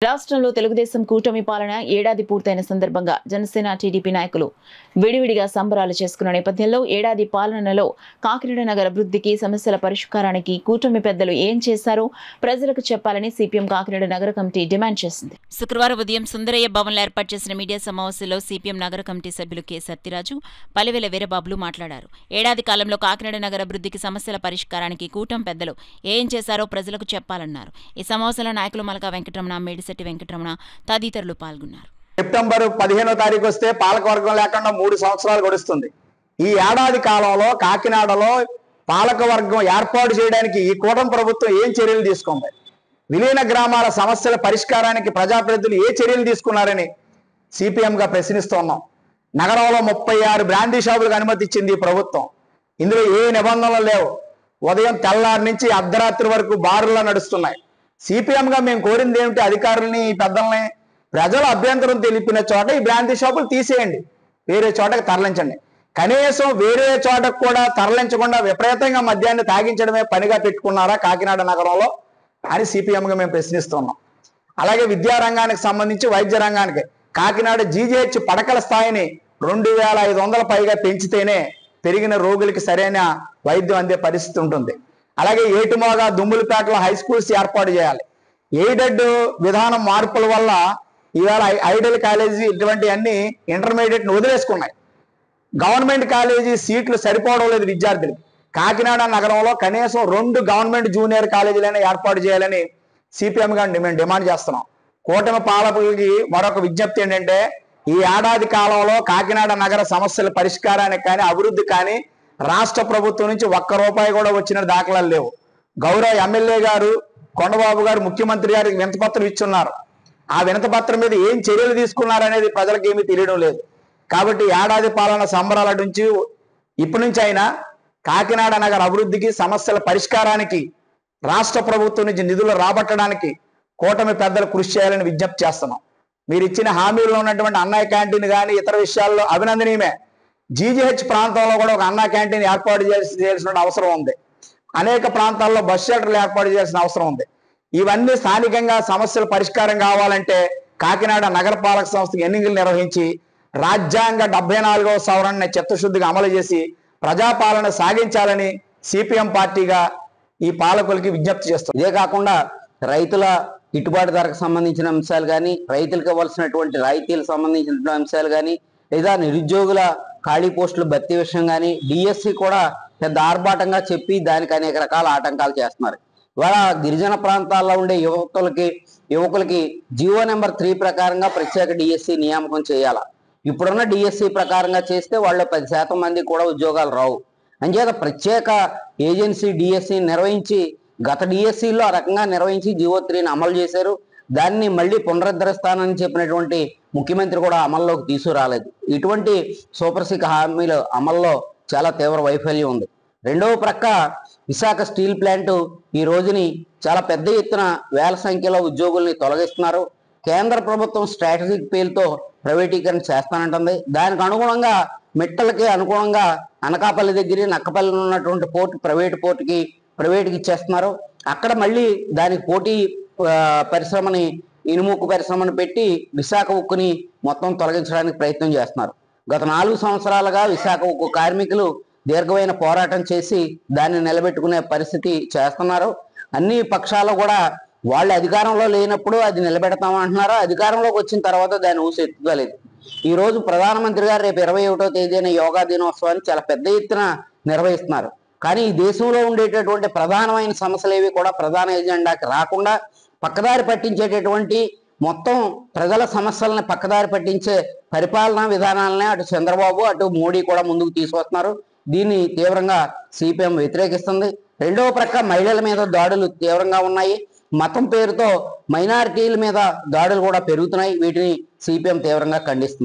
రాష్ట్రంలో తెలుగుదేశం కూటమి పాలన ఏడాది పూర్తయిన సందర్భంగా జనసేన టీడీపీ నాయకులు విడివిడిగా సంబరాలు చేసుకున్న నేపథ్యంలో ఏడాది పాలనలో కాకినాడ నగర అభివృద్ధికి సమస్యల పరిష్కారానికి కూటమి పెద్దలు ఏం చేశారో ప్రజలకు చెప్పాలని సిపిఎం కాకినాడ నగర కమిటీ డిమాండ్ చేసింది. శుక్రవారం ఉదయం సుందరయ్య భవన్లో ఏర్పాటు చేసిన మీడియా సమావేశంలో సిపిఎం నగర కమిటీ సభ్యులు కె సత్యరాజు, పలివెల వీరబాబులు మాట్లాడారు. ఏడాది కాలంలో కాకినాడ నగర అభివృద్ధికి సమస్యల పరిష్కారానికి కూటమి పెద్దలు ఏం చేశారో ప్రజలకు చెప్పాలన్నారు. ఈ సమావేశంలో నాయకులు మలకా వెంకటరమణ, మేడిశెట్టి వెంకటరమణ తదితరులు పాల్గొన్నారు. సెప్టెంబర్ 15వ తారీఖు వస్తే పాలకవర్గం లేకుండా 3 సంవత్సరాలు గడుస్తుంది. ఈ ఏడాది కాలంలో కాకినాడలో పాలకవర్గం ఏర్పాటు చేయడానికి ఈ కూటమి ప్రభుత్వం ఏం చర్యలు తీసుకుంది, విలీన గ్రామాల సమస్యల పరిష్కారానికి ప్రజాప్రతినిధులు ఏ చర్యలు తీసుకున్నారని సిపిఎంగా ప్రశ్నిస్తున్నాం. నగరంలో 36 బ్రాందీ షాపులకు అనుమతి ఇచ్చింది ఈ ప్రభుత్వం. ఇందులో ఏ నిబంధనలు లేవు. ఉదయం తెల్లారి నుంచి అర్ధరాత్రి వరకు బారుల్లో నడుస్తున్నాయి. సిపిఎంగా మేము కోరింది ఏమిటి, అధికారులని పెద్దల్ని ప్రజల అభ్యంతరం తెలిపిన చోట ఈ బ్రాందీ షాపులు తీసేయండి, వేరే చోటకి తరలించండి. కనీసం వేరే చోటకు కూడా తరలించకుండా విపరీతంగా మద్యాన్ని తాగించడమే పనిగా పెట్టుకున్నారా కాకినాడ నగరంలో అని సిపిఎంగా మేము ప్రశ్నిస్తున్నాం. అలాగే విద్యారంగానికి సంబంధించి వైద్య రంగానికి కాకినాడ జీజీహెచ్ పడకల స్థాయిని 2500 పైగా పెంచితేనే పెరిగిన రోగులకి సరైన వైద్యం అందే పరిస్థితి ఉంటుంది. అలాగే ఏటుమోగా దుమ్ములపేటలో హై స్కూల్స్ ఏర్పాటు చేయాలి. ఎయిడెడ్ విధానం మార్పుల వల్ల ఇవాళ ఐడియల్ కాలేజీ ఇటువంటి అన్ని ఇంటర్మీడియట్ని వదిలేసుకున్నాయి. గవర్నమెంట్ కాలేజీ సీట్లు సరిపోవడం లేదు విద్యార్థులకి. కాకినాడ నగరంలో కనీసం 2 గవర్నమెంట్ జూనియర్ కాలేజీలైనా ఏర్పాటు చేయాలని సిపిఎంగా మేము డిమాండ్ చేస్తున్నాం. కూటమి పాలకులకి మరొక విజ్ఞప్తి ఏంటంటే, ఈ ఏడాది కాలంలో కాకినాడ నగర సమస్యల పరిష్కారానికి కానీ అభివృద్ధి కానీ రాష్ట్ర ప్రభుత్వం నుంచి ₹1 కూడా వచ్చిన దాఖలాలు లేవు. గౌరవ ఎమ్మెల్యే గారు కొండబాబు గారు ముఖ్యమంత్రి గారికి వినతిపత్రం ఇచ్చున్నారు. ఆ వినతిపత్రం మీద ఏం చర్యలు తీసుకున్నారనేది ప్రజలకు ఏమీ తెలియడం లేదు. కాబట్టి ఏడాది పాలన సంబరాల నుంచి ఇప్పటి నుంచి అయినా కాకినాడ నగర అభివృద్ధికి సమస్యల పరిష్కారానికి రాష్ట్ర ప్రభుత్వం నుంచి నిధులు రాబట్టడానికి కూటమి పెద్దలు కృషి చేయాలని విజ్ఞప్తి చేస్తున్నాం. మీరు ఇచ్చిన హామీల్లో ఉన్నటువంటి అన్నయ్య క్యాంటీన్ కానీ ఇతర విషయాల్లో అభినందనీయమే. జీజీహెచ్ ప్రాంతంలో కూడా ఒక అన్నా క్యాంటీన్ ఏర్పాటు చేయాల్సిన అవసరం ఉంది. అనేక ప్రాంతాల్లో బస్ షెల్టర్లు ఏర్పాటు చేయాల్సిన అవసరం ఉంది. ఇవన్నీ స్థానికంగా సమస్యల పరిష్కారం కావాలంటే కాకినాడ నగరపాలక సంస్థకి ఎన్నికలు నిర్వహించి రాజ్యాంగ 74వ సవరణని చిత్తశుద్ధిగా అమలు చేసి ప్రజాపాలన సాగించాలని సిపిఎం పార్టీగా ఈ పాలకులకి విజ్ఞప్తి చేస్తుంది. ఇదే కాకుండా రైతుల గిట్టుబాటు ధరకు సంబంధించిన అంశాలు కానీ, రైతులకు ఇవ్వాల్సినటువంటి రాయితీలకు సంబంధించిన అంశాలు కానీ, లేదా నిరుద్యోగుల ఖాళీ పోస్టుల భర్తీ విషయం కానీ, డిఎస్సి కూడా పెద్ద ఆర్భాటంగా చెప్పి దానికి అనేక రకాల ఆటంకాలు చేస్తున్నారు. ఇవాళ గిరిజన ప్రాంతాల్లో ఉండే యువకులకి జీవో నెంబర్ 3 ప్రకారంగా ప్రత్యేక డిఎస్సి నియామకం చేయాల. ఇప్పుడున్న డిఎస్సి ప్రకారంగా చేస్తే వాళ్ళు 10% మంది కూడా ఉద్యోగాలు రావు. అంచేత ప్రత్యేక ఏజెన్సీ డిఎస్సి నిర్వహించి గత డిఎస్సిలో ఆ రకంగా నిర్వహించి జీవో 3ని అమలు చేశారు. దాన్ని మళ్ళీ పునరుద్ధరిస్తానని చెప్పినటువంటి ముఖ్యమంత్రి కూడా అమల్లోకి తీసుకురాలేదు. ఇటువంటి సూపర్ సిక్ హామీల అమల్లో చాలా తీవ్ర వైఫల్యం ఉంది. రెండవ ప్రక్క విశాఖ స్టీల్ ప్లాంట్ ఈ రోజుని చాలా పెద్ద ఎత్తున వేల సంఖ్యలో ఉద్యోగుల్ని తొలగిస్తున్నారు. కేంద్ర ప్రభుత్వం స్ట్రాటజిక్ పేరుతో ప్రైవేటీకరణ చేస్తానంటుంది. దానికి అనుగుణంగా మిట్టలకి అనుగుణంగా అనకాపల్లి దగ్గర నక్కపల్లిలో ఉన్నటువంటి పోర్టు ప్రైవేట్కి ఇచ్చేస్తున్నారు. అక్కడ మళ్ళీ దానికి పోటీ పరిశ్రమని ఇనుముక్కు పరిశ్రమను పెట్టి విశాఖ ఉక్కుని మొత్తం తొలగించడానికి ప్రయత్నం చేస్తున్నారు. గత 4 సంవత్సరాలుగా విశాఖ ఉక్కు కార్మికులు దీర్ఘమైన పోరాటం చేసి దాన్ని నిలబెట్టుకునే పరిస్థితి చేస్తున్నారు. అన్ని పక్షాలు కూడా వాళ్ళు అధికారంలో లేనప్పుడు అది నిలబెడతామంటున్నారు. అధికారంలోకి వచ్చిన తర్వాత దాన్ని ఊసెత్తుకోలేదు. ఈ రోజు ప్రధానమంత్రి గారు రేపు 21వ తేదీన యోగా దినోత్సవాన్ని చాలా పెద్ద ఎత్తున నిర్వహిస్తున్నారు. కానీ ఈ దేశంలో ఉండేటటువంటి ప్రధానమైన సమస్యలు ఏవి కూడా ప్రధాన ఎజెండాకి రాకుండా పక్కదారి పట్టించేటటువంటి మొత్తం ప్రజల సమస్యలను పక్కదారి పట్టించే పరిపాలనా విధానాలనే అటు చంద్రబాబు అటు మోడీ కూడా ముందుకు తీసుకొస్తున్నారు. దీన్ని తీవ్రంగా సిపిఎం వ్యతిరేకిస్తుంది. రెండవ ప్రక్క మహిళల మీద దాడులు తీవ్రంగా ఉన్నాయి. మతం పేరుతో మైనారిటీల మీద దాడులు కూడా పెరుగుతున్నాయి. వీటిని సిపిఎం తీవ్రంగా ఖండిస్తుంది.